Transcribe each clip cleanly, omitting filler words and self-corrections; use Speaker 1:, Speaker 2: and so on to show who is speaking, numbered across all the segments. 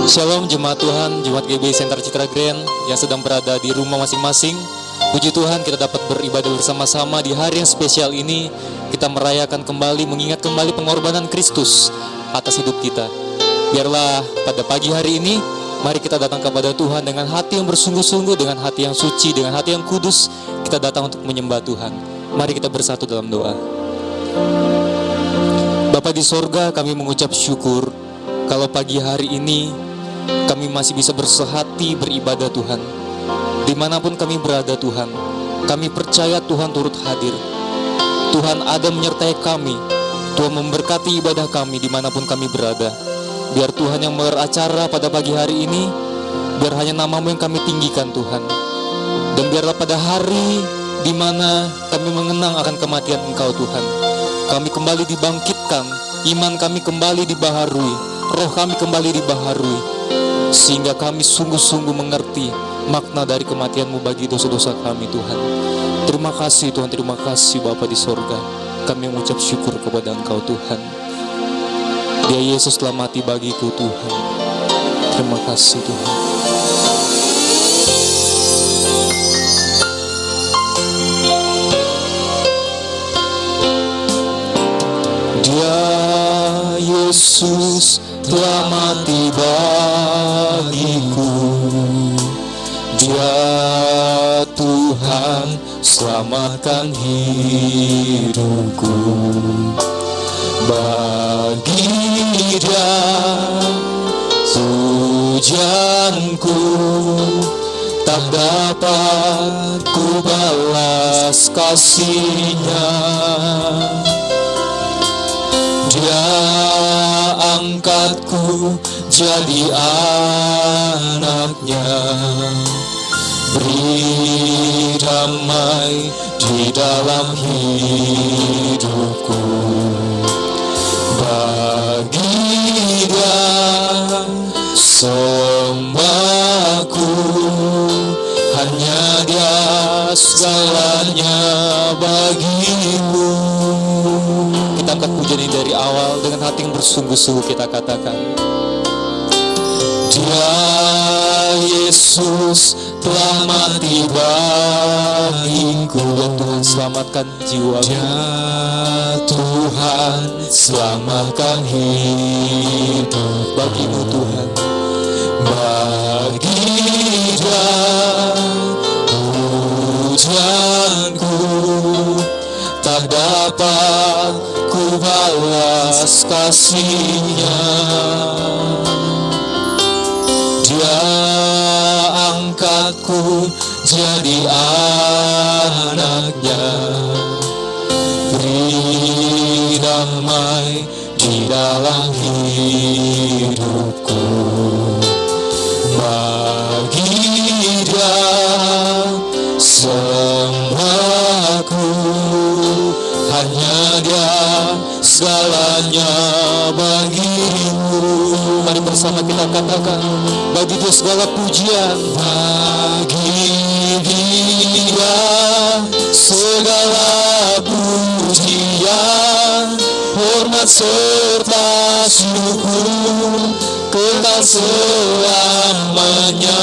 Speaker 1: Shalom jemaat Tuhan, jemaat GBI Center Citra Grand yang sedang berada di rumah masing-masing. Puji Tuhan kita dapat beribadah bersama-sama di hari yang spesial ini. Kita merayakan kembali, mengingat kembali pengorbanan Kristus atas hidup kita. Biarlah pada pagi hari ini, mari kita datang kepada Tuhan dengan hati yang bersungguh-sungguh, dengan hati yang suci, dengan hati yang kudus. Kita datang untuk menyembah Tuhan. Mari kita bersatu dalam doa. Bapa di sorga, kami mengucap syukur kalau pagi hari ini kami masih bisa bersehati beribadah Tuhan. Dimanapun kami berada Tuhan, kami percaya Tuhan turut hadir. Tuhan ada menyertai kami. Tuhan memberkati ibadah kami dimanapun kami berada. Biar Tuhan yang beracara pada pagi hari ini, biar hanya nama-Mu yang kami tinggikan Tuhan. Dan biarlah pada hari di mana kami mengenang akan kematian Engkau Tuhan, kami kembali dibangkitkan, iman kami kembali dibaharui, roh kami kembali dibaharui, sehingga kami sungguh-sungguh mengerti makna dari kematian-Mu bagi dosa-dosa kami Tuhan. Terima kasih Tuhan, terima kasih Bapa di sorga. Kami mengucap syukur kepada Engkau Tuhan. Dia Yesus telah mati bagiku Tuhan. Terima kasih Tuhan. Dia Yesus telah mati bagiku. Dia Tuhan selamatkan hidupku. Bagi Dia pujianku tak dapat ku balas kasih-Nya. Dia angkatku jadi anak-Nya, beri damai di dalam hidupku. Bagi Dia sembahku, hanya Dia segalanya bagimu. Kita angkat pujian ini dari awal dengan hati yang bersungguh-sungguh kita katakan, Dia Yesus telah mati bagiku. Ya Tuhan selamatkan jiwaku. Dia Tuhan selamatkan hidup bagimu Tuhan. Bagi Dia pujianku tak dapat ku balas kasih-Nya. Dia angkatku jadi anak-Nya, beri damai di dalam hidupku. Bagi Dia sembahku, hanya Dia segalanya bagimu. Mari bersama kita katakan, bagi Dia segala pujian. Bagi Dia segala pujian, hormat serta syukur kekal selamanya.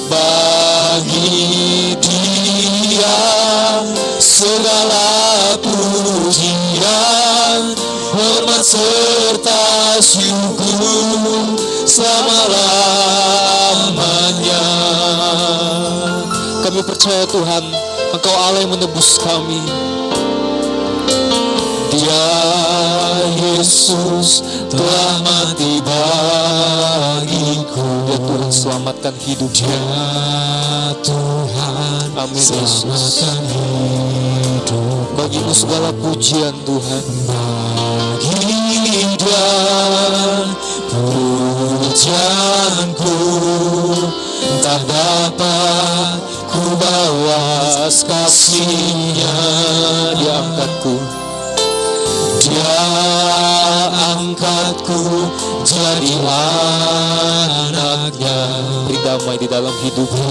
Speaker 1: Bagi Dia segala pujian, hormat serta syukur selama-lamanya. Kami percaya Tuhan, Engkau Allah yang menebus kami. Dia Yesus telah mati bagiku. Ya Tuhan selamatkan hidup. Dia Tuhan selamatkan hidup. Bagimu segala pujian Tuhan. Bagi Dia pujianku tak dapat ku balas kasih-Nya. Dia angkatku, Dia angkatku jadi anak-Nya, beri damai di dalam hidupku.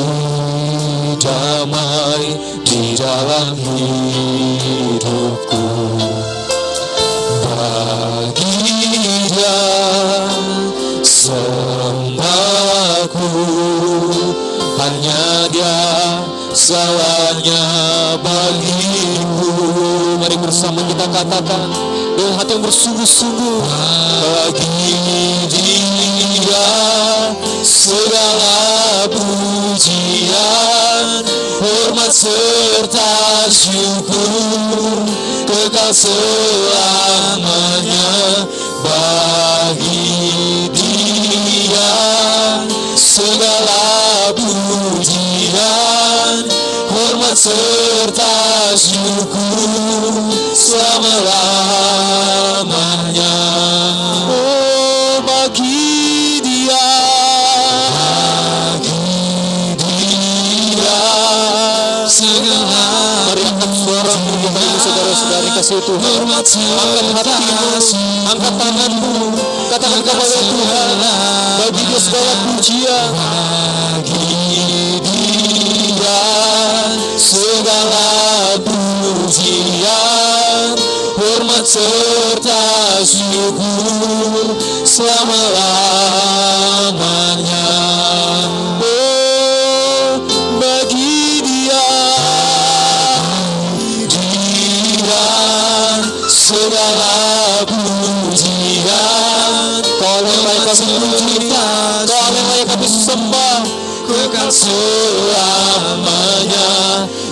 Speaker 1: Damai di dalam hidupku. Bagi Dia sembah bersama kita katakan dengan hati yang bersungguh-sungguh. Bagi Dia segala pujian, hormat serta syukur kekal selamanya. Bagi Dia segala pujian, hormat serta syukur selama-lamanya. Oh, bagi Dia segala. Mari angkat suara kita, saudara-saudari kasih Tuhan. Angkat hatimu, angkat tanganmu, katakan kepada Tuhan, bagi Dia segala pujian. Bagi Dia segala pujian, hormat serta syukur selama-lamanya. Oh, bagi Dia segala pujian, Kau yang layak kami puji, Kau yang layak kami sembah, kekal selamanya.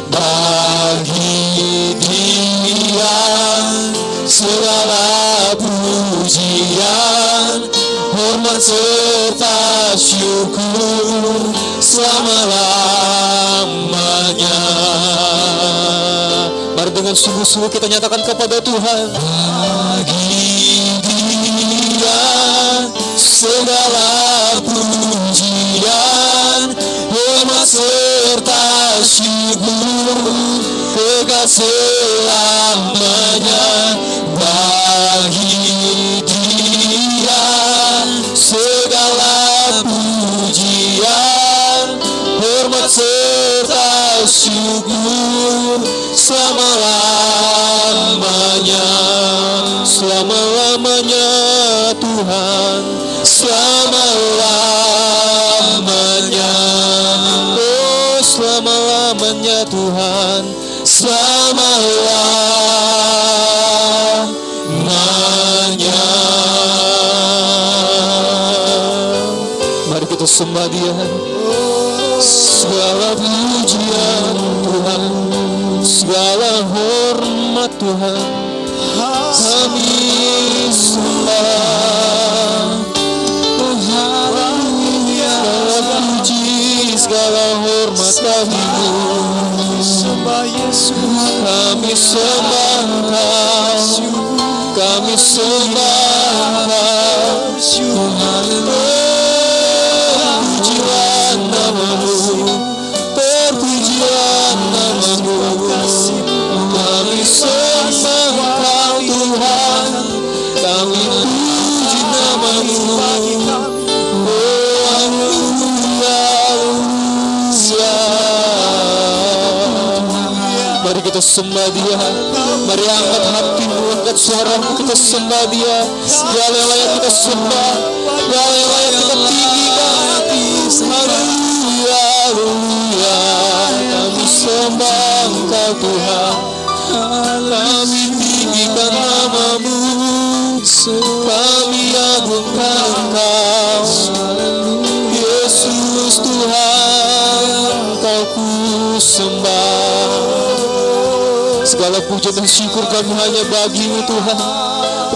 Speaker 1: Bagi Dia segala pujian, hormat serta syukur selama-lamanya. Mari dengan sungguh-sungguh kita nyatakan kepada Tuhan. Bagi Dia segala pujian, hormat serta syukur kekal selamanya. Bagi Dia segala pujian, hormat serta syukur selama-lamanya. Selama-lamanya Tuhan, selama-lamanya. Oh, selama-lamanya Tuhan, selama-lamanya. Mari kita sembah Dia. Segala pujian Tuhan, segala hormat Tuhan, kami sembah. Oh, haleluya. Segala puji, segala hormat kami sembah Yesus. Kami sembah Kau, kami sembah Kau. Terpujilah nama-Mu, terpujilah nama-Mu. Kami sembah Kau Tuhan, kami puji nama-Mu. Oh, haleluya. Mari kita sembah Dia. Mari angkat hatimu, angkat suaramu, kita sembah Dia. Dia yang layak kita sembah, Dia yang layak kita tinggikan. Haleluya, haleluya. Kami sembah Engkau Tuhan, kami tinggikan nama-Mu, kami agungkan Engkau. Yesus Tuhan, Engkau ku sembah. Segala pujian dan syukur kami hanya bagi-Mu Tuhan.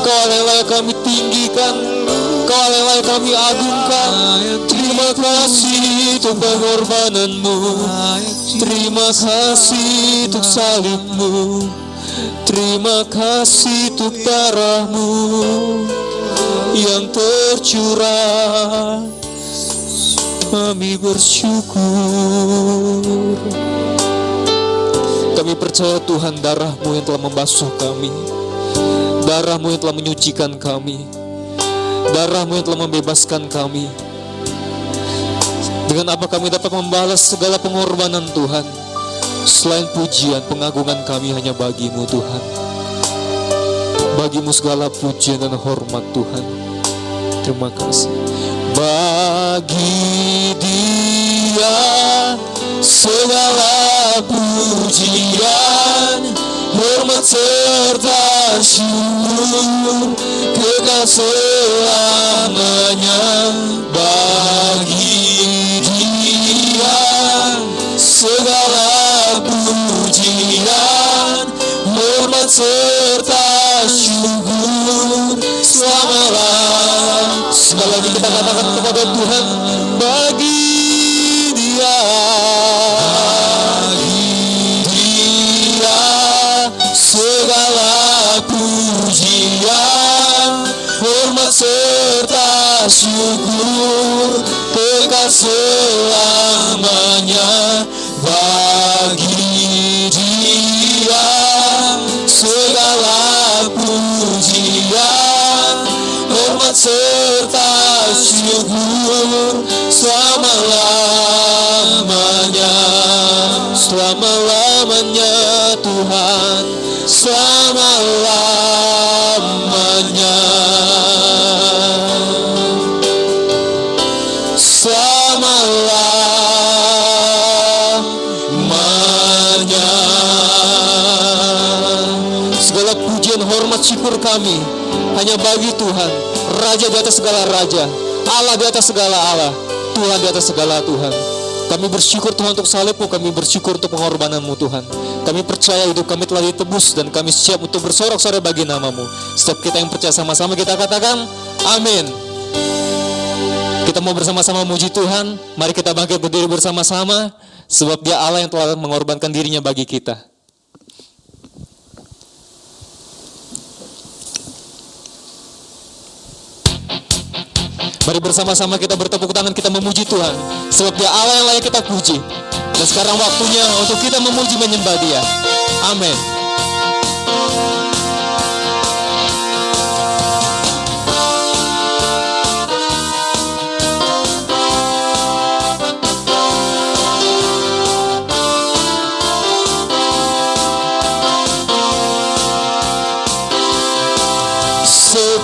Speaker 1: Engkau yang layak kami tinggikan, Engkau yang layak kami agungkan. Terima kasih untuk pengorbanan-Mu, terima kasih untuk salib-Mu, terima kasih untuk darah-Mu yang tercurah. Kami bersyukur. Kami percaya Tuhan, darah-Mu yang telah membasuh kami, darah-Mu yang telah menyucikan kami, darah-Mu yang telah membebaskan kami. Dengan apa kami dapat membalas segala pengorbanan Tuhan? Selain pujian, pengagungan kami hanya bagi-Mu Tuhan. Bagi-Mu segala pujian dan hormat Tuhan. Terima kasih. Bagi Dia segala pujian, hormat serta syukur, kekal selamanya bagi Dia. Segala pujian, hormat serta syukur selama-lamanya. Sekali lagi kita katakan kepada Tuhan, bagi Dia, segala pujian, hormat serta syukur, kekal selamanya bagi Dia. Segala pujian, hormat serta syukur selama-lamanya. Selama-lamanya Tuhan, selama-lamanya. Selama-lamanya. Segala pujian, hormat, syukur kami hanya bagi Tuhan, Raja di atas segala raja, Allah di atas segala Allah, Tuhan di atas segala Tuhan. Kami bersyukur Tuhan untuk salib-Mu, kami bersyukur untuk pengorbanan-Mu Tuhan. Kami percaya hidup kami telah ditebus dan kami siap untuk bersorak-sorai bagi nama-Mu. Setiap kita yang percaya sama-sama kita katakan amin. Kita mau bersama-sama memuji Tuhan. Mari kita bangkit berdiri bersama-sama, sebab Dia Allah yang telah mengorbankan dirinya bagi kita. Mari bersama-sama kita bertepuk tangan, kita memuji Tuhan, sebab Dia Allah yang layak kita puji. Dan sekarang waktunya untuk kita memuji menyembah Dia. Amin.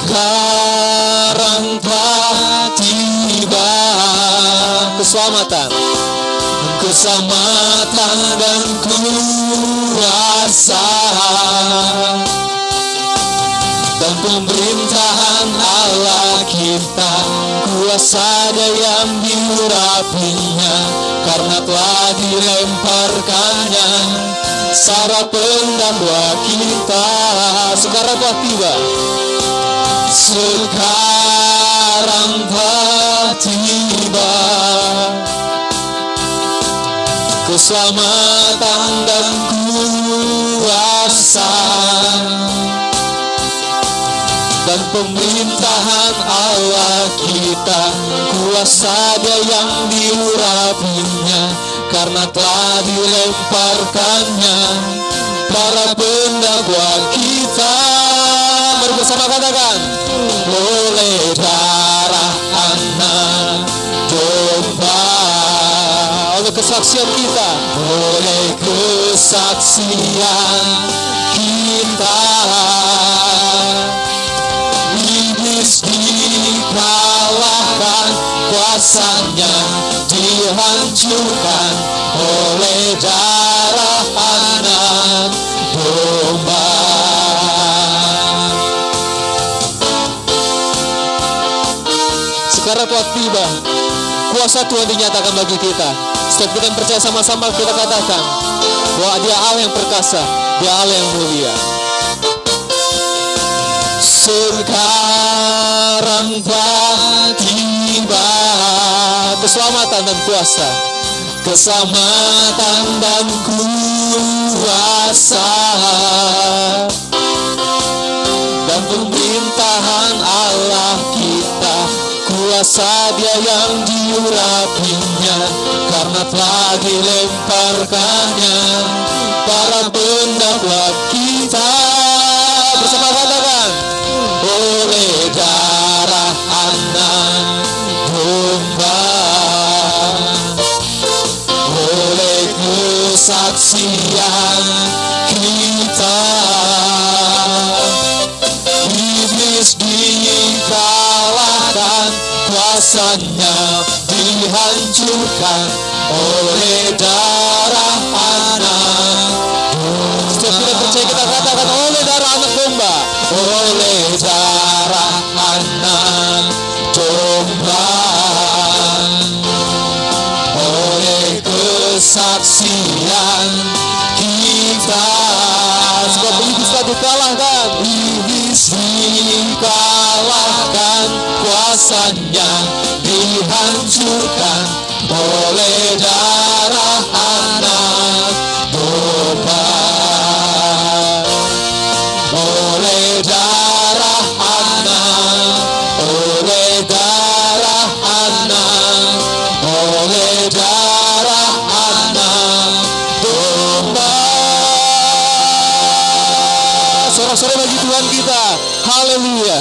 Speaker 1: Sekarang telah tiba keselamatan, keselamatan dan kuasa, dan pemerintahan Allah kita, kuasa yang diurapinya, karena telah dilemparkannya syarat pendakwa kita. Sekarang telah tiba, sekarang telah tiba keselamatan dan kuasa, dan pemerintahan Allah kita, kuasa Dia yang diurapinya, karena telah dilemparkannya para pendakwa kita. Mari bersama katakan, oleh darah anak domba, oleh kesaksian kita, oleh kesaksian kita, iblis dikalahkan, kuasanya dihancurkan oleh darah anak domba. Sekarang telah tiba, kuasa Tuhan dinyatakan bagi kita. Setiap kita yang percaya sama-sama kita katakan bahwa Dia Allah yang perkasa, Dia Allah yang mulia. Sekarang telah tiba keselamatan dan kuasa, keselamatan dan kuasa, dan pemerintahan Allah kita, kuasa Dia yang diurapinya, karena telah dilemparkannya para pendakwa kita. Bersama katakan, oleh darah anak domba, oleh kesaksian kita, iblis dikalahkan, kuasanya dihancurkan oleh darah anak. Setiap kita percaya kita oleh darah anak domba, oleh kesaksian kita. Sebab iblis telah dikalahkan, iblis dikalahkan, kuasanya dihancurkan oleh darah anak domba, oleh darah anak, oleh darah anak, oleh darah anak domba. Sorak-sorai bagi Tuhan kita. Haleluya.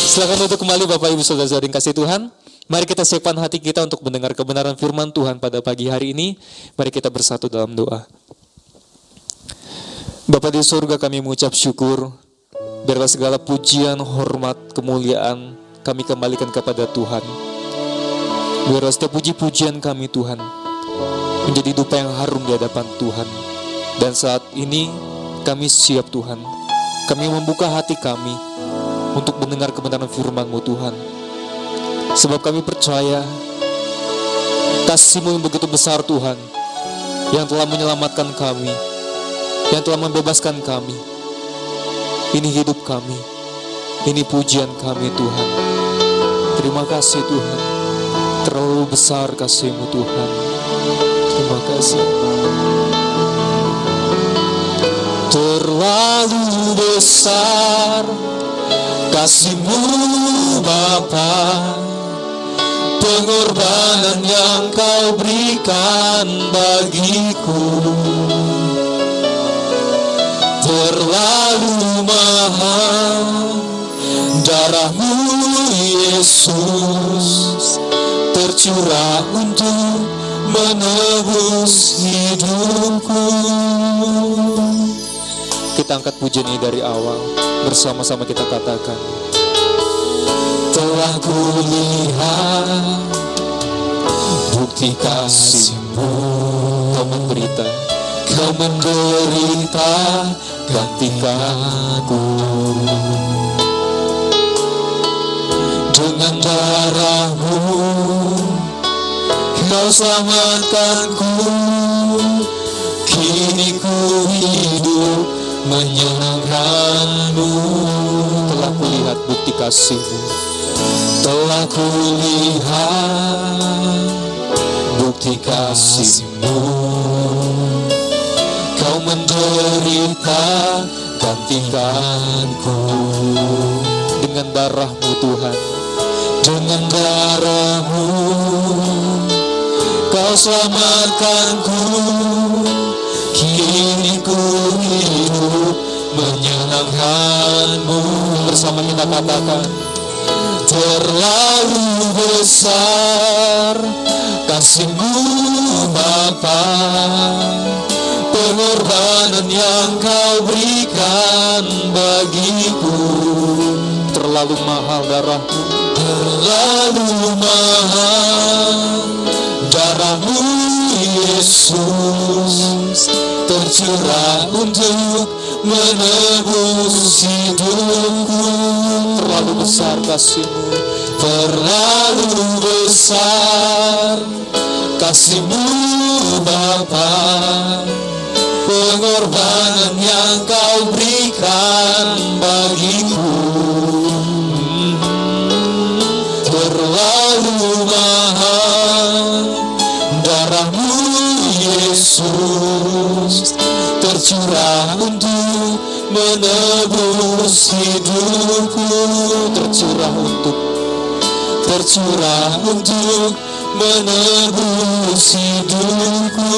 Speaker 1: Silakan untuk kembali Bapak Ibu Saudara-saudari kasih Tuhan. Mari kita siapkan hati kita untuk mendengar kebenaran firman Tuhan pada pagi hari ini. Mari kita bersatu dalam doa. Bapa di surga, kami mengucap syukur. Biarlah segala pujian, hormat, kemuliaan kami kembalikan kepada Tuhan. Biarlah setiap puji-pujian kami Tuhan menjadi dupa yang harum di hadapan Tuhan. Dan saat ini kami siap Tuhan. Kami membuka hati kami untuk mendengar kebenaran firman-Mu Tuhan. Sebab kami percaya kasih-Mu yang begitu besar Tuhan, yang telah menyelamatkan kami, yang telah membebaskan kami. Ini hidup kami, ini pujian kami Tuhan. Terima kasih Tuhan, terlalu besar kasih-Mu Tuhan. Terima kasih. Terlalu besar kasih-Mu Bapa, pengorbanan yang Kau berikan bagiku. Terlalu mahal darah-Mu Yesus, tercurah untuk menebus hidupku. Kita angkat pujian ini dari awal, bersama-sama kita katakan. Telah kulihat bukti kasih-Mu, Kau menderita, Kau menderita gantikanku. Dengan darah-Mu Kau selamatkanku. Kini ku hidup menyenangkan-Mu. Telah kulihat bukti kasih-Mu, telah kulihat bukti kasih-Mu. Kau menderita gantikanku. Dengan darah-Mu Tuhan, dengan darah-Mu Kau selamatkanku. Kini ku hidup menyenangkan-Mu. Bersama kita katakan. Terlalu besar kasih-Mu Bapa, pengorbanan yang Kau berikan bagiku. Terlalu mahal darah-Mu, terlalu mahal darah-Mu Yesus, tercurah untuk menebus hidupku. Terlalu besar kasih-Mu, terlalu besar kasih-Mu Bapa, pengorbanan yang Kau berikan bagiku. Terlalu mahal darah-Mu Yesus, tercurah untuk menebus hidupku. Tercurah untuk menebus hidupku.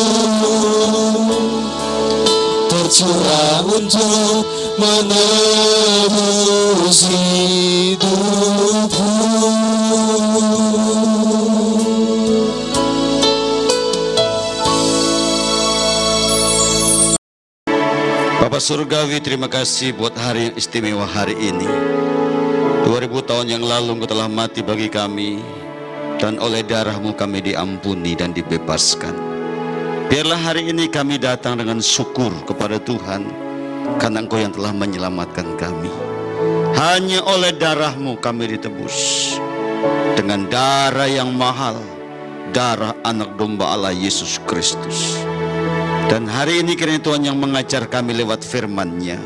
Speaker 1: Tercurah untuk menebus hidupku.
Speaker 2: Bapak Surgawi, terima kasih buat hari yang istimewa hari ini. 2000 tahun yang lalu Engkau telah mati bagi kami, dan oleh darah-Mu kami diampuni dan dibebaskan. Biarlah hari ini kami datang dengan syukur kepada Tuhan, karena Engkau yang telah menyelamatkan kami. Hanya oleh darah-Mu kami ditebus, dengan darah yang mahal, darah anak domba Allah Yesus Kristus. Dan hari ini kiranya Tuhan yang mengajar kami lewat firman-Nya,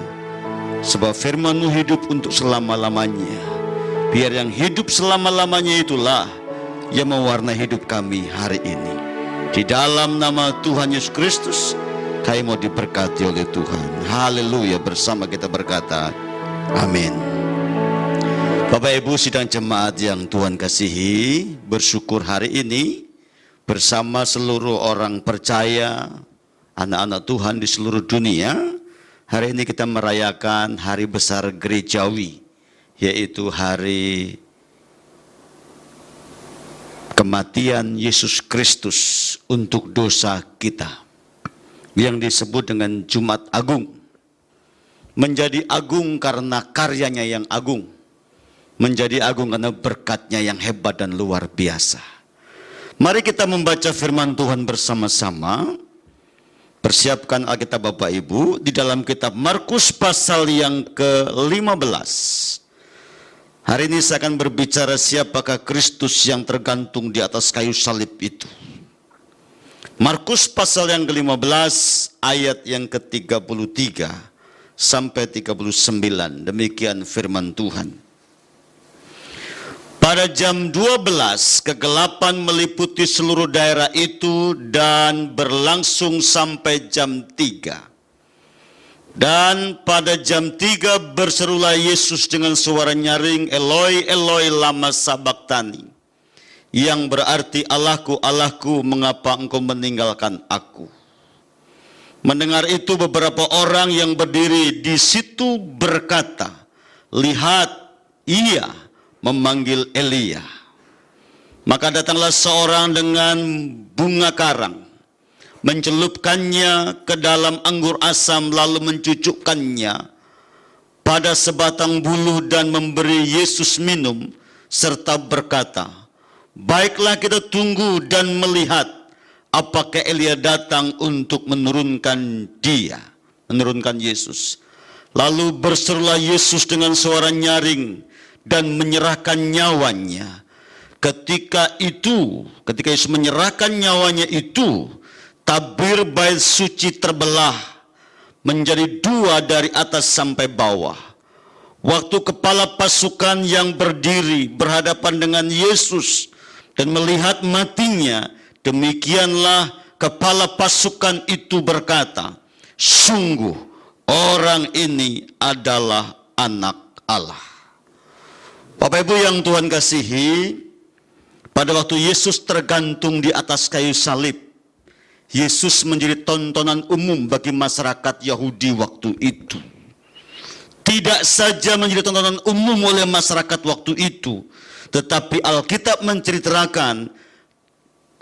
Speaker 2: sebab firman-Mu hidup untuk selama-lamanya. Biar yang hidup selama-lamanya itulah yang mewarnai hidup kami hari ini. Di dalam nama Tuhan Yesus Kristus, kami mau diberkati oleh Tuhan. Haleluya. Bersama kita berkata, amin. Bapak Ibu sidang jemaat yang Tuhan kasihi, bersyukur hari ini bersama seluruh orang percaya, anak-anak Tuhan di seluruh dunia. Hari ini kita merayakan hari besar gerejawi, yaitu hari kematian Yesus Kristus untuk dosa kita, yang disebut dengan Jumat Agung. Menjadi agung karena karyanya yang agung, menjadi agung karena berkat-Nya yang hebat dan luar biasa. Mari kita membaca firman Tuhan bersama-sama. Persiapkan Alkitab Bapak Ibu di dalam kitab Markus pasal yang ke-15. Hari ini saya akan berbicara siapakah Kristus yang tergantung di atas kayu salib itu. Markus pasal yang ke-15 ayat yang ke-33 sampai 39. Demikian firman Tuhan. Pada jam 12, kegelapan meliputi seluruh daerah itu dan berlangsung sampai jam 3. Dan pada jam 3 berserulah Yesus dengan suara nyaring, Eloi, Eloi, lama sabachthani, yang berarti, Allahku, Allahku, mengapa engkau meninggalkan aku? Mendengar itu beberapa orang yang berdiri di situ berkata, lihat, ia memanggil Elia. Maka datanglah seorang dengan bunga karang, mencelupkannya ke dalam anggur asam, lalu mencucukkannya pada sebatang bulu dan memberi Yesus minum, serta berkata, baiklah kita tunggu dan melihat apakah Elia datang untuk menurunkan Yesus. Lalu berserulah Yesus dengan suara nyaring dan menyerahkan nyawanya. Ketika Yesus menyerahkan nyawanya itu, tabir bait suci terbelah menjadi dua dari atas sampai bawah. Waktu kepala pasukan yang berdiri berhadapan dengan Yesus dan melihat matinya, demikianlah kepala pasukan itu berkata, sungguh orang ini adalah anak Allah. Bapak Ibu yang Tuhan kasihi, pada waktu Yesus tergantung di atas kayu salib, Yesus menjadi tontonan umum bagi masyarakat Yahudi waktu itu. Tidak saja menjadi tontonan umum oleh masyarakat waktu itu, tetapi Alkitab menceritakan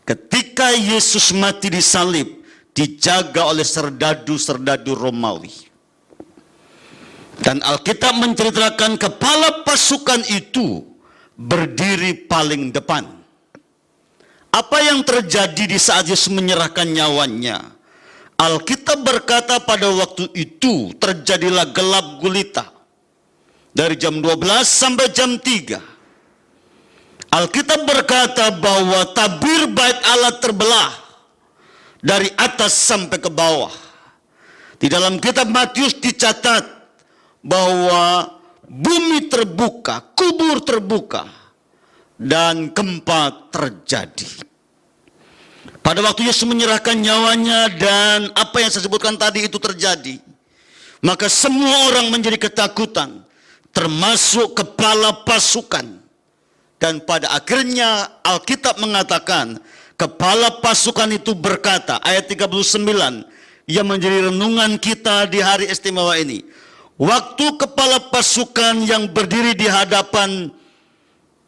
Speaker 2: ketika Yesus mati di salib, dijaga oleh serdadu-serdadu Romawi. Dan Alkitab menceritakan kepala pasukan itu berdiri paling depan. Apa yang terjadi di saat Yesus menyerahkan nyawanya? Alkitab berkata pada waktu itu terjadilah gelap gulita. Dari jam 12 sampai jam 3. Alkitab berkata bahwa tabir bait Allah terbelah dari atas sampai ke bawah. Di dalam kitab Matius dicatat bahwa bumi terbuka, kubur terbuka, dan gempa terjadi. Pada waktu Yesus menyerahkan nyawanya dan apa yang saya sebutkan tadi itu terjadi, maka semua orang menjadi ketakutan, termasuk kepala pasukan. Dan pada akhirnya Alkitab mengatakan, kepala pasukan itu berkata, ayat 39, yang menjadi renungan kita di hari istimewa ini. Waktu kepala pasukan yang berdiri di hadapan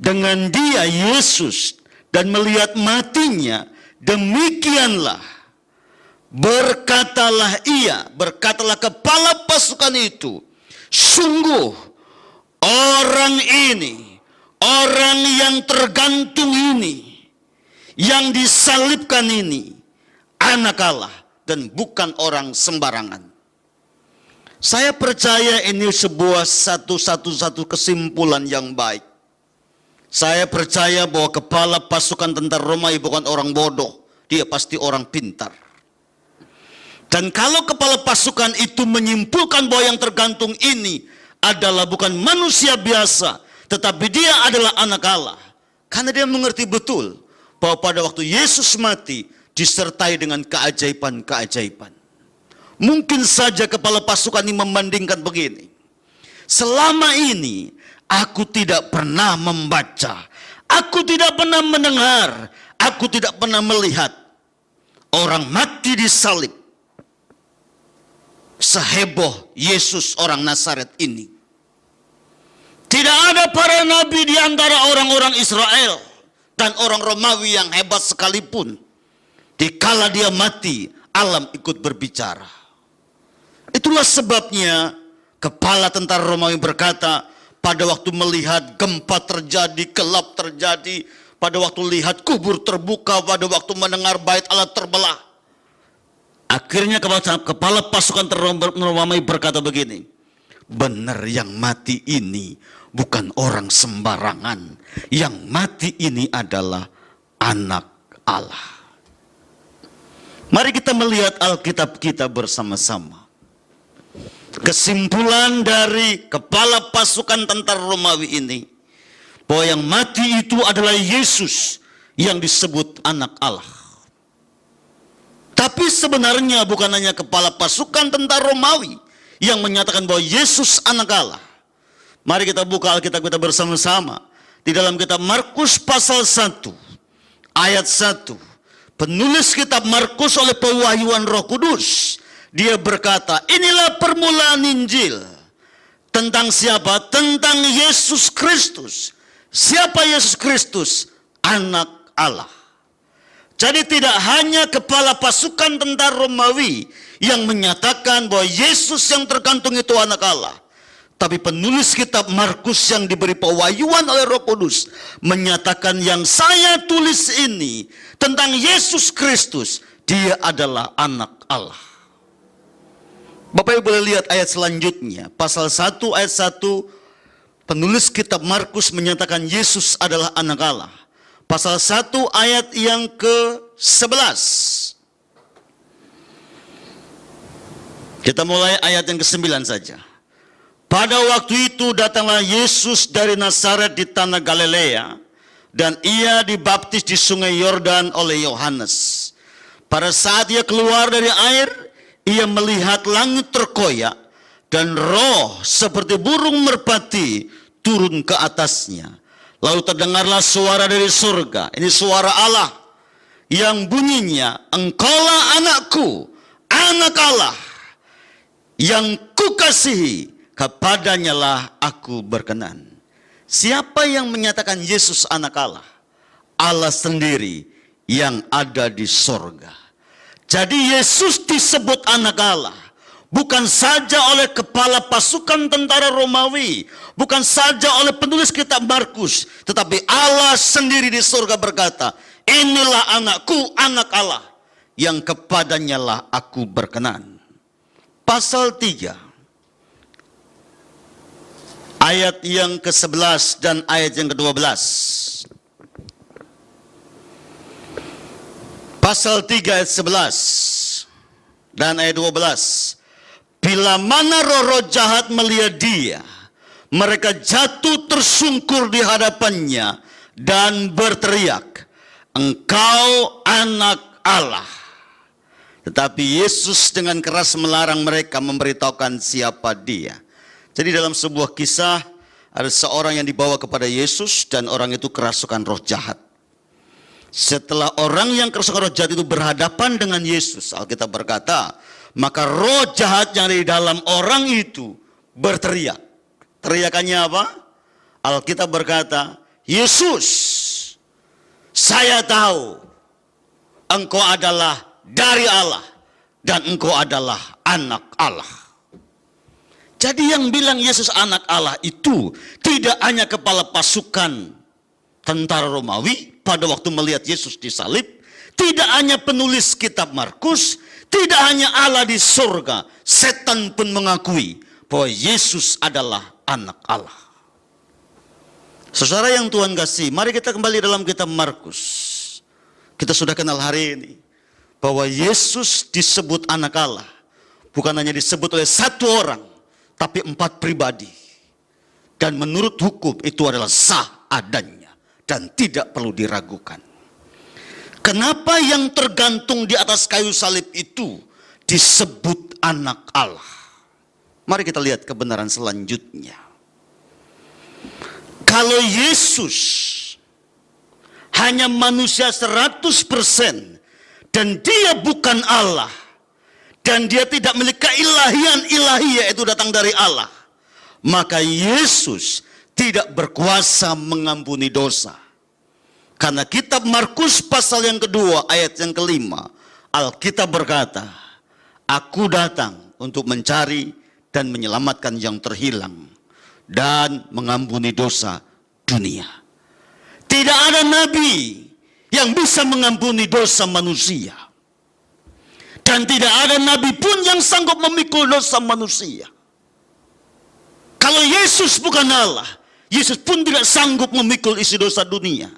Speaker 2: dengan dia, Yesus, dan melihat matinya, demikianlah berkatalah kepala pasukan itu, sungguh orang ini, orang yang tergantung ini, yang disalibkan ini, anak Allah dan bukan orang sembarangan. Saya percaya ini sebuah satu kesimpulan yang baik. Saya percaya bahwa kepala pasukan tentara Romawi bukan orang bodoh, dia pasti orang pintar. Dan kalau kepala pasukan itu menyimpulkan bahwa yang tergantung ini adalah bukan manusia biasa, tetapi dia adalah anak Allah. Karena dia mengerti betul bahwa pada waktu Yesus mati disertai dengan keajaiban-keajaiban. Mungkin saja kepala pasukan ini membandingkan begini. Selama ini aku tidak pernah membaca, aku tidak pernah mendengar, aku tidak pernah melihat orang mati di salib seheboh Yesus orang Nazaret ini. Tidak ada para nabi di antara orang-orang Israel dan orang Romawi yang hebat sekalipun. Dikala dia mati, alam ikut berbicara. Itulah sebabnya kepala tentara Romawi berkata, pada waktu melihat gempa terjadi, gelap terjadi, pada waktu lihat kubur terbuka, pada waktu mendengar bait Allah terbelah. Akhirnya kepala pasukan Romawi berkata begini, benar yang mati ini bukan orang sembarangan. Yang mati ini adalah anak Allah. Mari kita melihat Alkitab kita bersama-sama. Kesimpulan dari kepala pasukan tentara Romawi ini, bahwa yang mati itu adalah Yesus yang disebut anak Allah. Tapi sebenarnya bukan hanya kepala pasukan tentara Romawi yang menyatakan bahwa Yesus anak Allah. Mari kita buka Alkitab kita bersama-sama. Di dalam kitab Markus pasal 1, ayat 1. Penulis kitab Markus oleh pewahyuan Roh Kudus, dia berkata, inilah permulaan Injil. Tentang siapa? Tentang Yesus Kristus. Siapa Yesus Kristus? Anak Allah. Jadi tidak hanya kepala pasukan tentara Romawi yang menyatakan bahwa Yesus yang tergantung itu anak Allah. Tapi penulis kitab Markus yang diberi pewahyuan oleh Roh Kudus menyatakan yang saya tulis ini tentang Yesus Kristus, dia adalah anak Allah. Bapak Ibu boleh lihat ayat selanjutnya, pasal 1 ayat 1, penulis kitab Markus menyatakan Yesus adalah anak Allah. Pasal 1 ayat yang ke-11. Kita mulai ayat yang ke-9 saja. Pada waktu itu datanglah Yesus dari Nazaret di tanah Galilea, dan ia dibaptis di sungai Yordan oleh Yohanes. Pada saat ia keluar dari air, ia melihat langit terkoyak dan roh seperti burung merpati turun ke atasnya. Lalu terdengarlah suara dari surga. Ini suara Allah yang bunyinya, engkaulah anakku, anak Allah yang kukasihi, kepadanya lah aku berkenan. Siapa yang menyatakan Yesus anak Allah? Allah sendiri yang ada di sorga. Jadi Yesus disebut anak Allah bukan saja oleh kepala pasukan tentara Romawi, bukan saja oleh penulis kitab Markus, tetapi Allah sendiri di surga berkata, inilah anakku, anak Allah yang kepadanya lah aku berkenan. Pasal 3 ayat yang ke-11 dan ayat yang ke-12. Pasal 3 ayat 11 dan ayat 12. Bila mana roh-roh jahat melihat dia, mereka jatuh tersungkur di hadapannya dan berteriak, engkau anak Allah. Tetapi Yesus dengan keras melarang mereka memberitahukan siapa dia. Jadi dalam sebuah kisah, ada seorang yang dibawa kepada Yesus dan orang itu kerasukan roh jahat. Setelah orang yang kerasukan roh jahat itu berhadapan dengan Yesus, Alkitab berkata, maka roh jahat yang ada di dalam orang itu berteriak. Teriakannya apa? Alkitab berkata, Yesus, saya tahu engkau adalah dari Allah dan engkau adalah anak Allah. Jadi yang bilang Yesus anak Allah itu tidak hanya kepala pasukan tentara Romawi pada waktu melihat Yesus disalib, tidak hanya penulis kitab Markus, tidak hanya Allah di surga, setan pun mengakui bahwa Yesus adalah anak Allah. Saudara yang Tuhan kasih, mari kita kembali dalam kitab Markus. Kita sudah kenal hari ini bahwa Yesus disebut anak Allah, bukan hanya disebut oleh satu orang, tapi 4 pribadi. Dan menurut hukum itu adalah sah adanya dan tidak perlu diragukan. Kenapa yang tergantung di atas kayu salib itu disebut anak Allah? Mari kita lihat kebenaran selanjutnya. Kalau Yesus hanya manusia 100% dan dia bukan Allah, dan dia tidak memiliki keilahian ilahi yaitu datang dari Allah, maka Yesus tidak berkuasa mengampuni dosa. Karena kitab Markus pasal yang kedua ayat yang kelima, Alkitab berkata, aku datang untuk mencari dan menyelamatkan yang terhilang dan mengampuni dosa dunia. Tidak ada nabi yang bisa mengampuni dosa manusia. Dan tidak ada nabi pun yang sanggup memikul dosa manusia. Kalau Yesus bukan Allah, Yesus pun tidak sanggup memikul isi dosa dunia.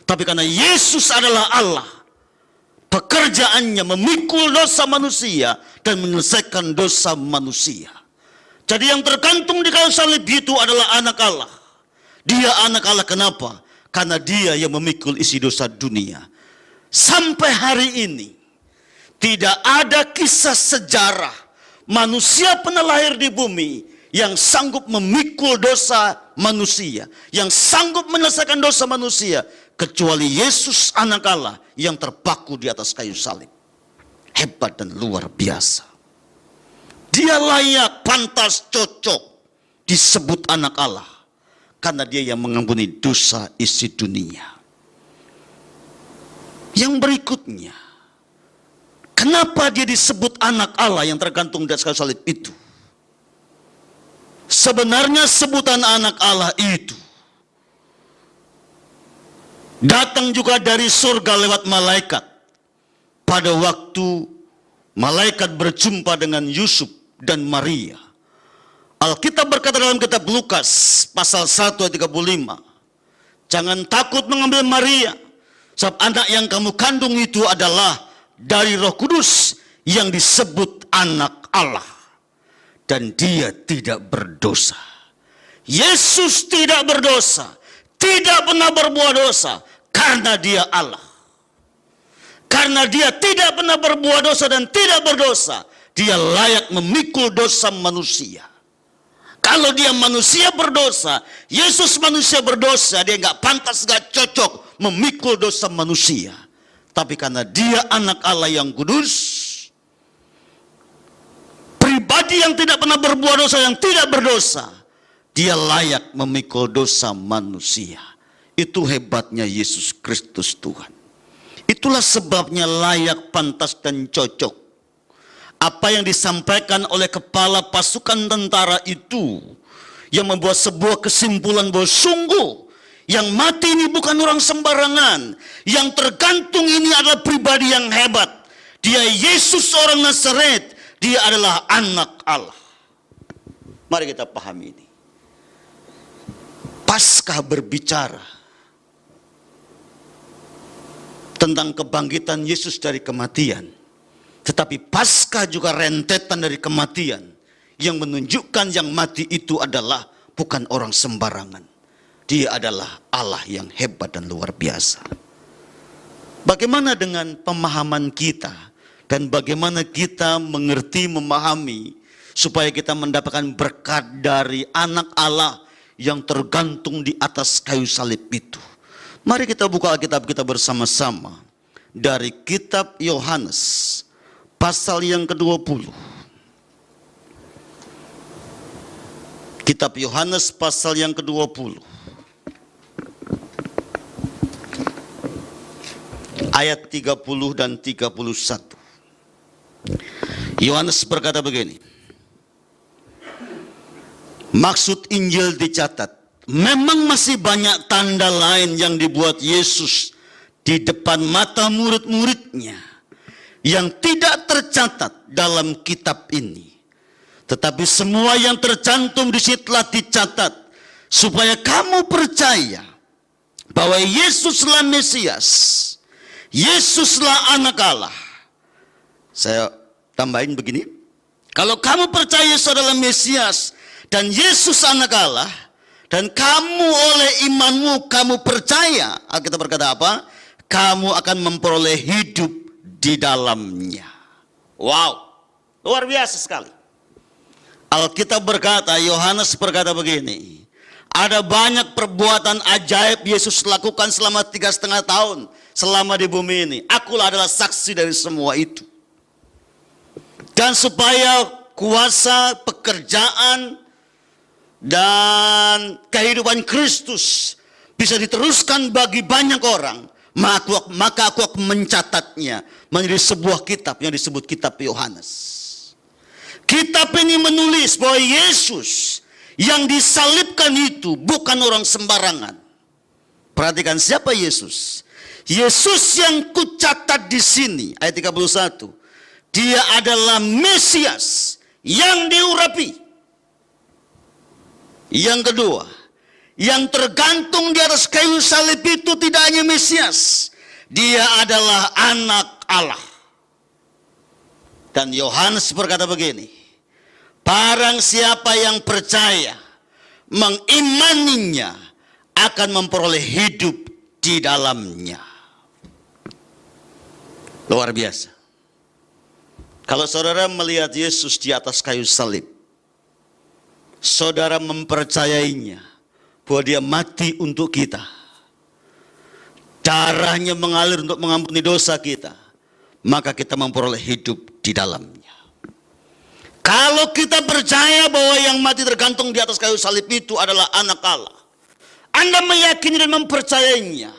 Speaker 2: Tapi karena Yesus adalah Allah, pekerjaannya memikul dosa manusia dan menyelesaikan dosa manusia. Jadi yang tergantung di kayu salib itu adalah anak Allah. Dia anak Allah, kenapa? Karena dia yang memikul isi dosa dunia. Sampai hari ini tidak ada kisah sejarah manusia pernah lahir di bumi yang sanggup memikul dosa manusia, yang sanggup menyelesaikan dosa manusia, kecuali Yesus anak Allah yang terpaku di atas kayu salib. Hebat dan luar biasa. Dia layak, pantas, cocok disebut anak Allah, karena dia yang mengampuni dosa isi dunia. Yang berikutnya, kenapa dia disebut anak Allah yang tergantung di atas kayu salib itu? Sebenarnya sebutan anak Allah itu datang juga dari surga lewat malaikat. Pada waktu malaikat berjumpa dengan Yusuf dan Maria. Alkitab berkata dalam kitab Lukas pasal 1 ayat 35. Jangan takut mengambil Maria, sebab anak yang kamu kandung itu adalah dari Roh Kudus yang disebut anak Allah. Dan dia tidak berdosa. Yesus tidak berdosa, tidak pernah berbuat dosa, karena dia Allah. Karena dia tidak pernah berbuat dosa dan tidak berdosa, dia layak memikul dosa manusia. Kalau dia manusia berdosa, Yesus manusia berdosa, dia nggak pantas, nggak cocok memikul dosa manusia. Tapi karena dia anak Allah yang kudus, pribadi yang tidak pernah berbuat dosa, yang tidak berdosa, dia layak memikul dosa manusia. Itu hebatnya Yesus Kristus Tuhan. Itulah sebabnya layak, pantas, dan cocok. Apa yang disampaikan oleh kepala pasukan tentara itu, yang membuat sebuah kesimpulan bahwa sungguh yang mati ini bukan orang sembarangan. Yang tergantung ini adalah pribadi yang hebat. Dia Yesus orang Nazaret. Dia adalah anak Allah. Mari kita pahami ini. Paskah berbicara tentang kebangkitan Yesus dari kematian. Tetapi Paskah juga rentetan dari kematian, yang menunjukkan yang mati itu adalah bukan orang sembarangan. Dia adalah Allah yang hebat dan luar biasa. Bagaimana dengan pemahaman kita? Dan bagaimana kita mengerti, memahami, supaya kita mendapatkan berkat dari anak Allah yang tergantung di atas kayu salib itu. Mari kita buka Alkitab kita bersama-sama. Dari kitab Yohanes, pasal yang ke-20. Kitab Yohanes pasal yang ke-20. Ayat 30 dan 31. Yohanes berkata begini. Maksud Injil dicatat. Memang masih banyak tanda lain yang dibuat Yesus di depan mata murid-muridnya yang tidak tercatat dalam kitab ini. Tetapi semua yang tercantum di situ telah dicatat, supaya kamu percaya bahwa Yesuslah Mesias, Yesuslah Anak Allah. Saya tambahin begini, kalau kamu percaya Yesus adalah Mesias dan Yesus Anak Allah, dan kamu oleh imanmu kamu percaya, Alkitab berkata apa? Kamu akan memperoleh hidup di dalamnya. Wow, luar biasa sekali. Alkitab berkata, Yohanes berkata begini, ada banyak perbuatan ajaib Yesus lakukan selama 3,5 tahun selama di bumi ini. Akulah adalah saksi dari semua itu. Dan supaya kuasa, pekerjaan, dan kehidupan Kristus bisa diteruskan bagi banyak orang, maka aku akan mencatatnya menjadi sebuah kitab yang disebut Kitab Yohanes. Kitab ini menulis bahwa Yesus yang disalibkan itu bukan orang sembarangan. Perhatikan siapa Yesus. Yesus yang kucatat di sini ayat 31. Dia adalah Mesias yang diurapi. Yang kedua, yang tergantung di atas kayu salib itu tidak hanya Mesias, dia adalah Anak Allah. Dan Yohanes berkata begini, barang siapa yang percaya, mengimaninya, akan memperoleh hidup di dalamnya. Luar biasa. Kalau saudara melihat Yesus di atas kayu salib, saudara mempercayainya bahwa dia mati untuk kita, darahnya mengalir untuk mengampuni dosa kita, maka kita memperoleh hidup di dalamnya. Kalau kita percaya bahwa yang mati tergantung di atas kayu salib itu adalah Anak Allah, Anda meyakini dan mempercayainya,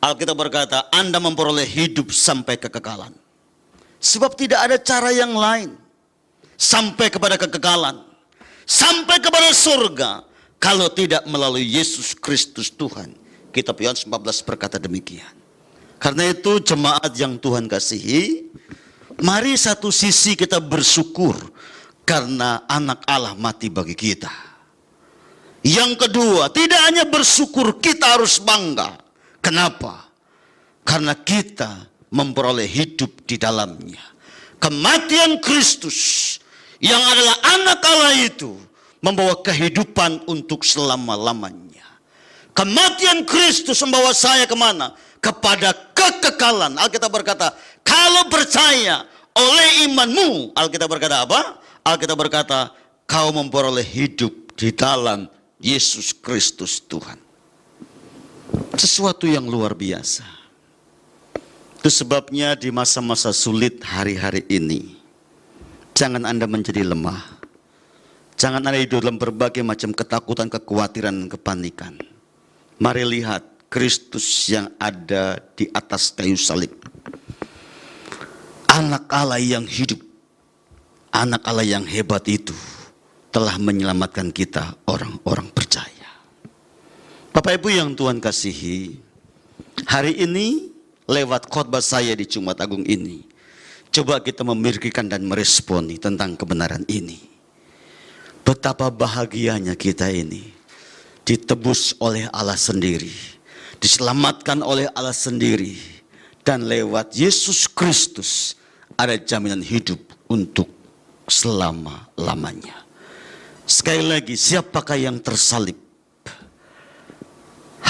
Speaker 2: Alkitab berkata Anda memperoleh hidup sampai kekekalan. Sebab tidak ada cara yang lain sampai kepada kekekalan, sampai kepada surga, kalau tidak melalui Yesus Kristus Tuhan. Kitab Yohanes 14 berkata demikian. Karena itu jemaat yang Tuhan kasihi, mari satu sisi kita bersyukur karena Anak Allah mati bagi kita. Yang kedua, tidak hanya bersyukur, kita harus bangga. Kenapa? Karena kita memperoleh hidup di dalamnya. Kematian Kristus yang adalah Anak Allah itu membawa kehidupan untuk selama-lamanya. Kematian Kristus membawa saya kemana? Kepada kekekalan. Alkitab berkata, kalau percaya oleh imanmu, Alkitab berkata apa? Alkitab berkata, kau memperoleh hidup di dalam Yesus Kristus Tuhan. Sesuatu yang luar biasa. Itu sebabnya di masa-masa sulit hari-hari ini, jangan Anda menjadi lemah. Jangan Anda hidup dalam berbagai macam ketakutan, kekhawatiran, kepanikan. Mari lihat Kristus yang ada di atas kayu salib. Anak Allah yang hidup, Anak Allah yang hebat itu telah menyelamatkan kita orang-orang percaya. Bapak Ibu yang Tuhan kasihi, hari ini lewat khotbah saya di Jumat Agung ini, coba kita memikirkan dan meresponi tentang kebenaran ini. Betapa bahagianya kita ini ditebus oleh Allah sendiri, diselamatkan oleh Allah sendiri, dan lewat Yesus Kristus ada jaminan hidup untuk selama-lamanya. Sekali lagi, siapakah yang tersalib?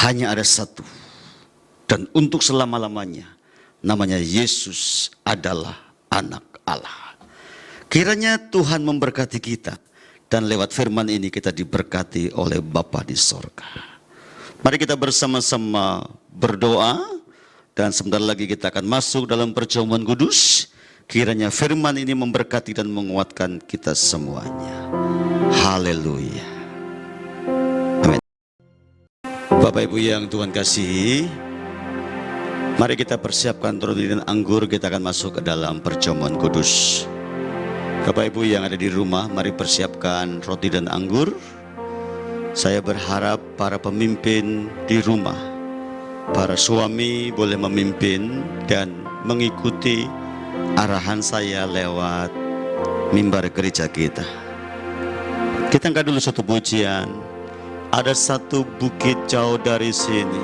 Speaker 2: Hanya ada satu, dan untuk selama-lamanya, namanya Yesus adalah Anak Allah. Kiranya Tuhan memberkati kita, dan lewat firman ini kita diberkati oleh Bapa di sorga. Mari kita bersama-sama berdoa, dan sebentar lagi kita akan masuk dalam perjamuan kudus. Kiranya firman ini memberkati dan menguatkan kita semuanya. Haleluya. Amin. Bapak Ibu yang Tuhan kasihi, mari kita persiapkan roti dan anggur, kita akan masuk ke dalam perjamuan kudus. Bapak Ibu yang ada di rumah, mari persiapkan roti dan anggur. Saya berharap para pemimpin di rumah Para suami boleh memimpin dan mengikuti arahan saya lewat mimbar gereja kita. Kita angkat dulu satu pujian. Ada satu bukit jauh dari sini.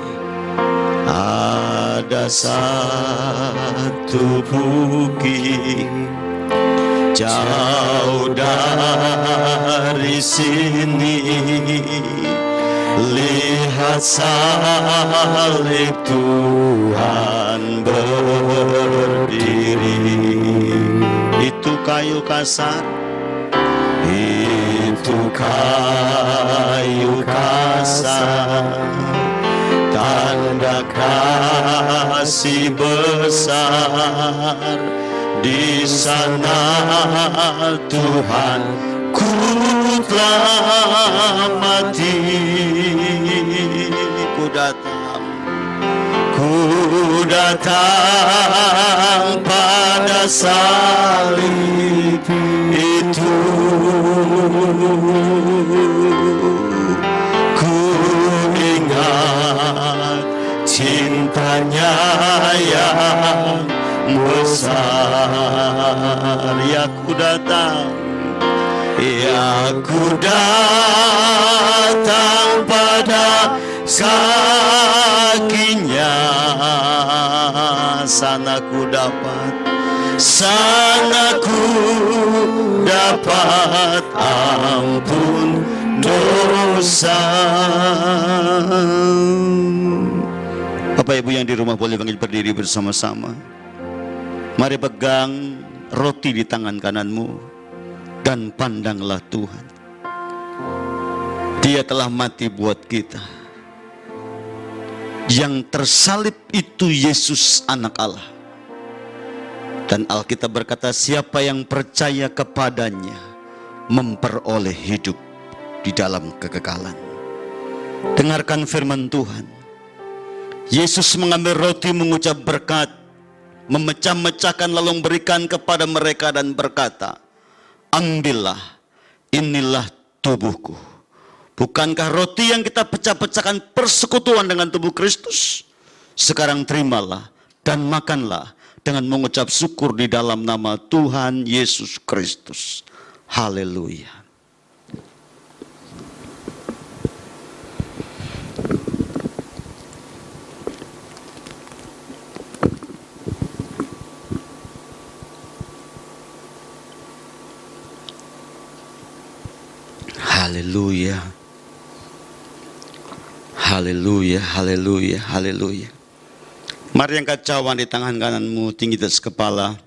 Speaker 2: Ada satu bukit jauh dari sini. Lihat salib Tuhan berdiri. Itu kayu kasar, itu kayu kasar, tanda kasih besar. Di sana Tuhan ku telah mati. Ku datang pada salib itu. Ku ingat cintanya yang besar. Ya ku datang, ya ku datang pada kakinya. Sana ku dapat ampun dosa. Bapak Ibu yang di rumah boleh bangkit berdiri bersama-sama. Mari pegang roti di tangan kananmu dan pandanglah Tuhan. Dia telah mati buat kita. Yang tersalib itu Yesus anak Allah. Dan Alkitab berkata, siapa yang percaya kepadanya memperoleh hidup di dalam kekekalan. Dengarkan firman Tuhan. Yesus mengambil roti, mengucap berkat, memecah-mecahkan lalu memberikan kepada mereka dan berkata, ambillah, inilah tubuhku. Bukankah roti yang kita pecah-pecahkan persekutuan dengan tubuh Kristus? Sekarang terimalah dan makanlah dengan mengucap syukur di dalam nama Tuhan Yesus Kristus. Haleluya. Haleluya. Haleluya, haleluya, haleluya. Mari angkat cawan di tangan kananmu tinggi di atas kepala.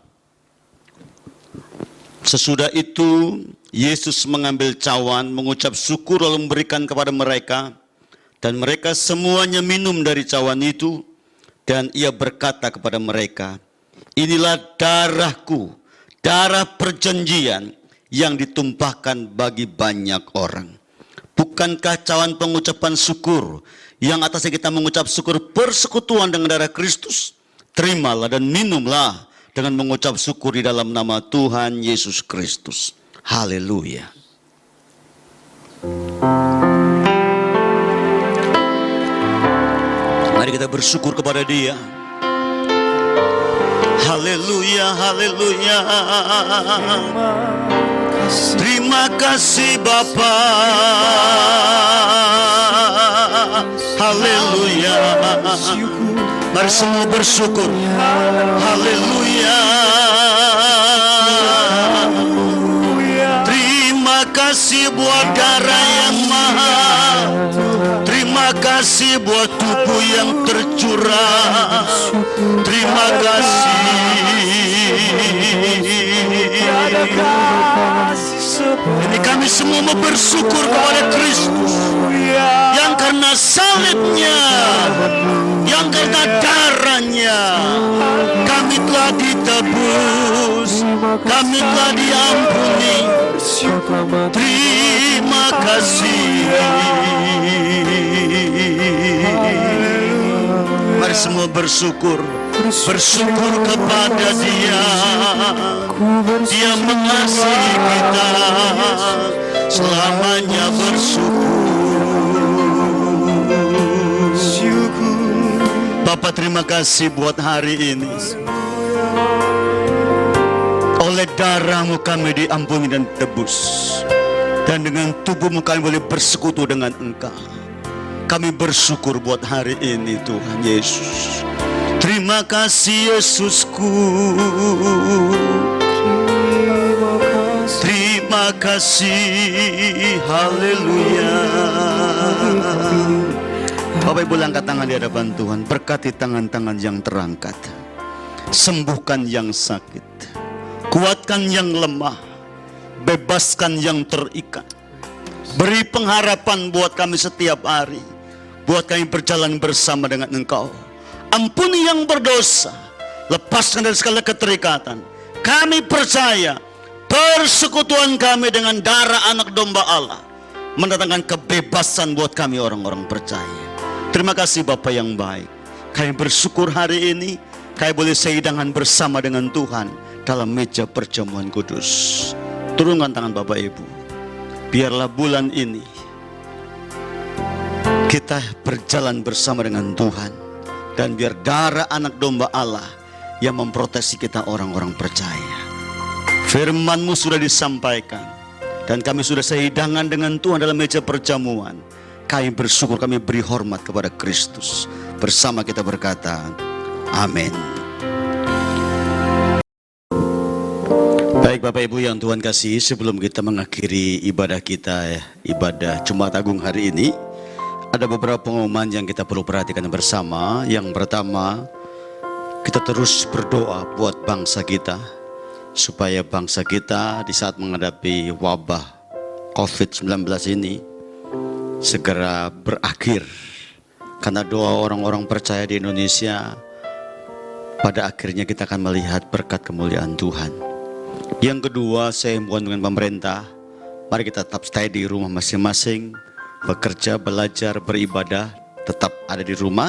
Speaker 2: Sesudah itu Yesus mengambil cawan, mengucap syukur lalu memberikan kepada mereka. Dan mereka semuanya minum dari cawan itu. Dan ia berkata kepada mereka, inilah darahku, darah perjanjian yang ditumpahkan bagi banyak orang. Bukankah cawan pengucapan syukur yang atasnya kita mengucap syukur persekutuan dengan darah Kristus? Terimalah dan minumlah dengan mengucap syukur di dalam nama Tuhan Yesus Kristus. Haleluya. Mari kita bersyukur kepada Dia. Haleluya, haleluya. Terima kasih Bapa. Haleluya. Mari semua bersyukur. Haleluya. Terima kasih buat darah yang mahal. Terima kasih buat tubuh yang tercurah. Terima kasih. Ini kami semua mau bersyukur kepada Kristus yang karena salibnya, yang karena darahnya kami telah ditebus, kami telah diampuni. Terima kasih. Mari semua bersyukur. Bersyukur kepada Dia. Dia mengasihi kita. Selamanya bersyukur. kasih buat hari ini. Oleh darah-Mu kami diampuni dan tebus. Dan dengan tubuh-Mu kami boleh bersekutu dengan Engkau. Kami bersyukur buat hari ini Tuhan Yesus. Terima kasih Yesusku. Terima kasih. Haleluya. Bapak Ibu angkat tangan di hadapan Tuhan. Berkati tangan-tangan yang terangkat. Sembuhkan yang sakit. Kuatkan yang lemah. Bebaskan yang terikat. Beri pengharapan buat kami setiap hari. Buat kami berjalan bersama dengan Engkau. Ampuni yang berdosa. Lepaskan dari segala keterikatan. Kami percaya persekutuan kami dengan darah anak domba Allah mendatangkan kebebasan buat kami orang-orang percaya. Terima kasih Bapa yang baik. Kami bersyukur hari ini kami boleh sehidangan bersama dengan Tuhan dalam meja perjamuan kudus. Turunkan tangan Bapak Ibu. Biarlah bulan ini kita berjalan bersama dengan Tuhan. Dan biar darah anak domba Allah yang memproteksi kita orang-orang percaya. Firman-Mu sudah disampaikan. Dan kami sudah sehidangan dengan Tuhan dalam meja perjamuan. Kami bersyukur, kami beri hormat kepada Kristus. Bersama kita berkata, amin. Baik Bapak Ibu yang Tuhan kasih, sebelum kita mengakhiri ibadah kita, ibadah Jumat Agung hari ini, ada beberapa pengumuman yang kita perlu perhatikan bersama. Yang pertama, kita terus berdoa buat bangsa kita, supaya bangsa kita di saat menghadapi wabah COVID-19 ini segera berakhir. Karena doa orang-orang percaya di Indonesia, pada akhirnya kita akan melihat berkat kemuliaan Tuhan. Yang kedua, saya himbauan dengan pemerintah, mari kita tetap stay di rumah masing-masing, bekerja, belajar, beribadah, tetap ada di rumah.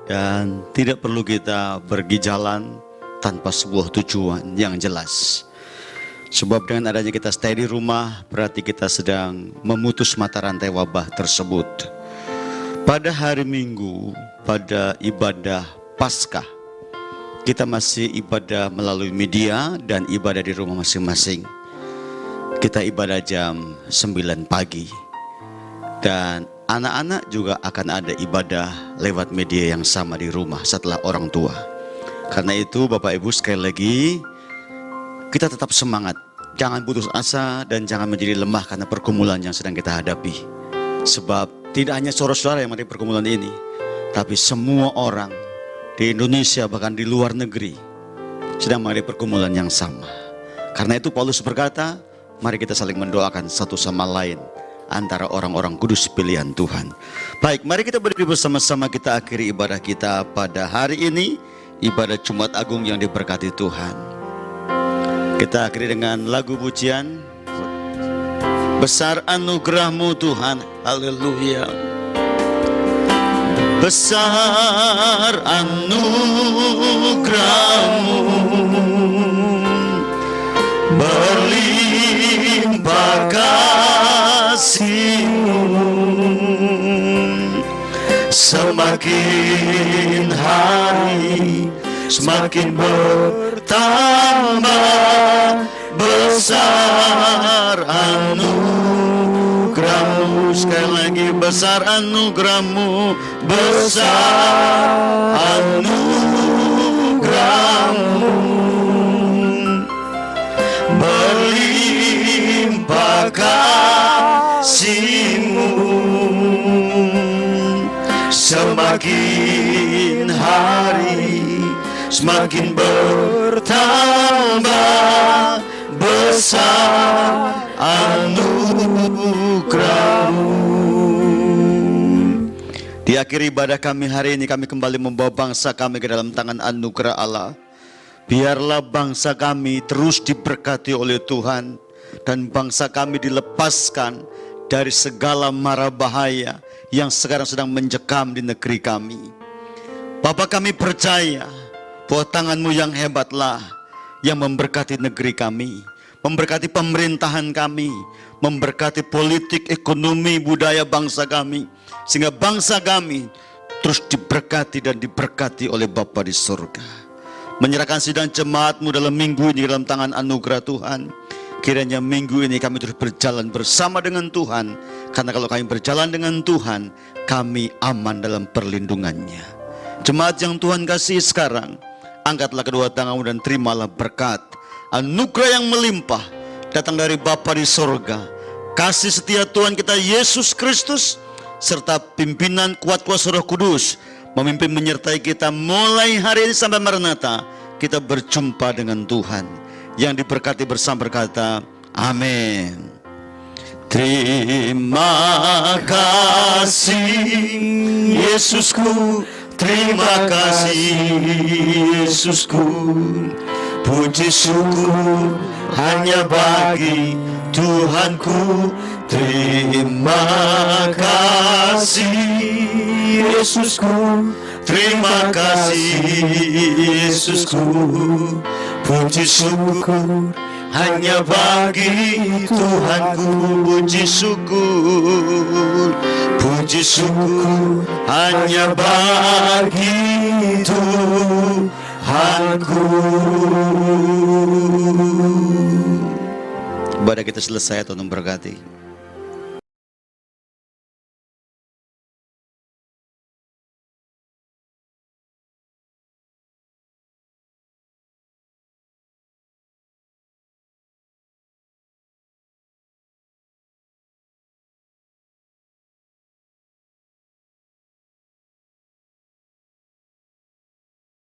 Speaker 2: Dan tidak perlu kita pergi jalan tanpa sebuah tujuan yang jelas. Sebab dengan adanya kita stay di rumah, berarti kita sedang memutus mata rantai wabah tersebut. Pada hari Minggu, pada ibadah Paskah, kita masih ibadah melalui media dan ibadah di rumah masing-masing. Kita ibadah jam 9 pagi. Dan anak-anak juga akan ada ibadah lewat media yang sama di rumah setelah orang tua. Karena itu Bapak Ibu sekali lagi, kita tetap semangat. Jangan putus asa dan jangan menjadi lemah karena pergumulan yang sedang kita hadapi. Sebab tidak hanya saudara-saudara yang menghadapi pergumulan ini, tapi semua orang di Indonesia bahkan di luar negeri sedang menghadapi pergumulan yang sama. Karena itu Paulus berkata, mari kita saling mendoakan satu sama lain antara orang-orang kudus pilihan Tuhan. Baik, mari kita berdiri bersama-sama, kita akhiri ibadah kita pada hari ini, ibadah Jumat Agung yang diberkati Tuhan. Kita akhiri dengan lagu pujian, besar anugerah-Mu Tuhan, haleluya. Besar anugerah-Mu, berlimpah kasih-Mu, semakin hari semakin bertambah. Besar anugerah-Mu, sekali lagi besar anugerah-Mu, besar anugerah-Mu, berlimpah kasih-Mu, semakin hari semakin bertambah. Besar anugerah-Mu. Di akhir ibadah kami hari ini, kami kembali membawa bangsa kami ke dalam tangan anugerah Allah. Biarlah bangsa kami terus diberkati oleh Tuhan, dan bangsa kami dilepaskan dari segala mara bahaya yang sekarang sedang mencekam di negeri kami. Bapa, kami percaya bahwa tangan-Mu yang hebatlah yang memberkati negeri kami, memberkati pemerintahan kami, memberkati politik, ekonomi, budaya bangsa kami, sehingga bangsa kami terus diberkati dan diberkati oleh Bapa di surga. Menyerahkan sidang jemaat-Mu dalam minggu ini dalam tangan anugerah Tuhan. Kiranya minggu ini kami terus berjalan bersama dengan Tuhan. Karena kalau kami berjalan dengan Tuhan, kami aman dalam perlindungannya. Jemaat yang Tuhan kasih sekarang, angkatlah kedua tanganmu dan terimalah berkat. Anugerah yang melimpah datang dari Bapa di sorga. Kasih setia Tuhan kita Yesus Kristus, serta pimpinan kuat kuasa Roh Kudus, memimpin menyertai kita mulai hari ini sampai Maranatha. Kita berjumpa dengan Tuhan. Yang diberkati bersama berkata, amin. Terima kasih Yesusku, terima kasih Yesusku. Puji syukur hanya bagi Tuhanku. Terima kasih Yesusku, terima kasih Yesusku. Puji syukur hanya bagi Tuhanku. Puji syukur hanya bagi Tuhanku. Ibadah kita selesai, Tuhan memberkati.